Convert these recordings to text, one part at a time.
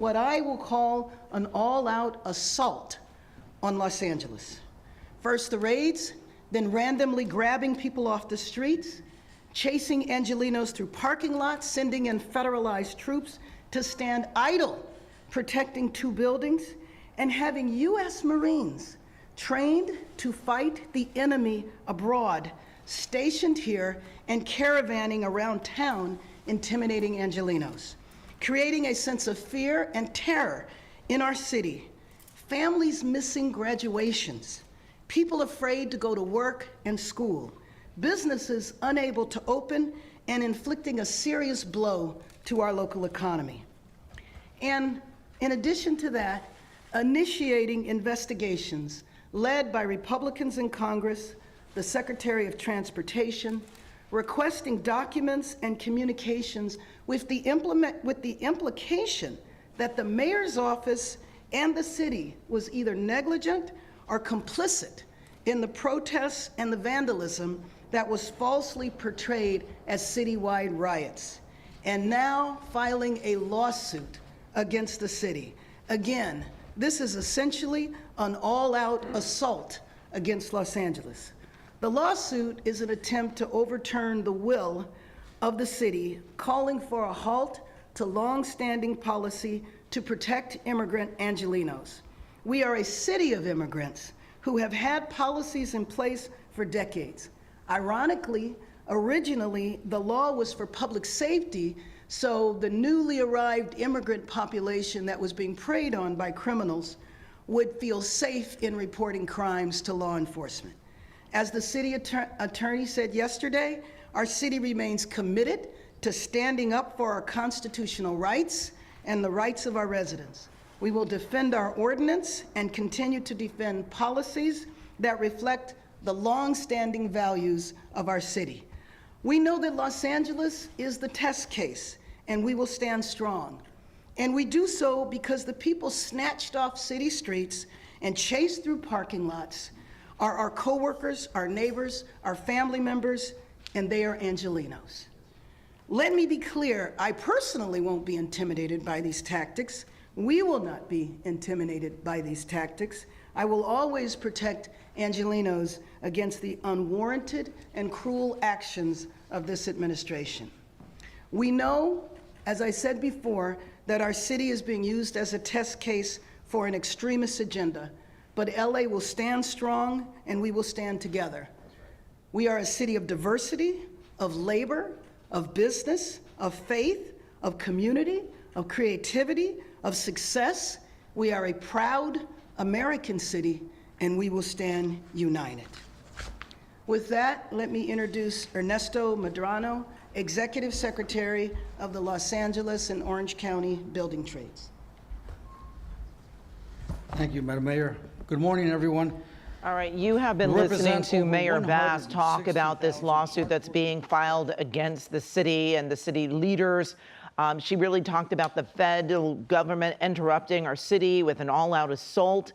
what I will call an all-out assault on Los Angeles. First the raids, then randomly grabbing people off the streets, chasing Angelenos through parking lots, sending in federalized troops to stand idle, protecting 2 buildings, and having U.S. Marines trained to fight the enemy abroad, stationed here and caravanning around town, intimidating Angelenos, creating a sense of fear and terror in our city, families missing graduations, people afraid to go to work and school, businesses unable to open, and inflicting a serious blow to our local economy. And in addition to that, initiating investigations led by Republicans in Congress, the Secretary of Transportation, requesting documents and communications with the implication that the mayor's office and the city was either negligent or complicit in the protests and the vandalism that was falsely portrayed as citywide riots, and now filing a lawsuit against the city. Again, this is essentially an all-out assault against Los Angeles. The lawsuit is an attempt to overturn the will of the city, calling for a halt to long-standing policy to protect immigrant Angelenos. We are a city of immigrants who have had policies in place for decades. Ironically, originally, the law was for public safety, so the newly arrived immigrant population that was being preyed on by criminals would feel safe in reporting crimes to law enforcement. As the city attorney said yesterday, our city remains committed to standing up for our constitutional rights and the rights of our residents. We will defend our ordinance and continue to defend policies that reflect the long-standing values of our city. We know that Los Angeles is the test case, and we will stand strong. And we do so because the people snatched off city streets and chased through parking lots are our coworkers, our neighbors, our family members, and they are Angelenos. Let me be clear, I personally won't be intimidated by these tactics. We will not be intimidated by these tactics. I will always protect Angelenos against the unwarranted and cruel actions of this administration. We know, as I said before, that our city is being used as a test case for an extremist agenda, but LA will stand strong and we will stand together. We are a city of diversity, of labor, of business, of faith, of community, of creativity, of success. We are a proud American city, and we will stand united. With that, let me introduce Ernesto Medrano, Executive Secretary of the Los Angeles and Orange County Building Trades. Thank you, Madam Mayor. Good morning, everyone. All right, you have been listening to Mayor Bass talk about this lawsuit that's being filed against the city and the city leaders. She really talked about the federal government interrupting our city with an all-out assault,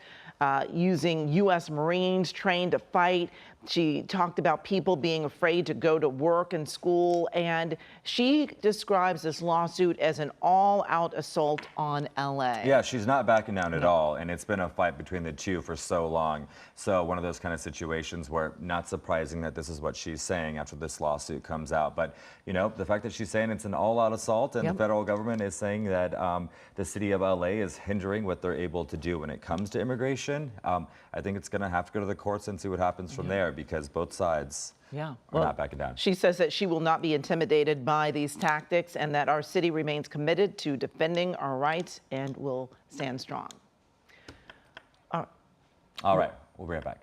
using U.S. Marines trained to fight. She talked about people being afraid to go to work and school, and she describes this lawsuit as an all-out assault on L.A. Yeah, she's not backing down at all, and it's been a fight between the two for so long. So one of those kind of situations where not surprising that this is what she's saying after this lawsuit comes out. But, you know, the fact that she's saying it's an all-out assault and the federal government is saying that the city of L.A. is hindering what they're able to do when it comes to immigration, I think it's going to have to go to the courts and see what happens from there, because both sides are not backing down. She says that she will not be intimidated by these tactics and that our city remains committed to defending our rights and will stand strong. All right, we'll be right back.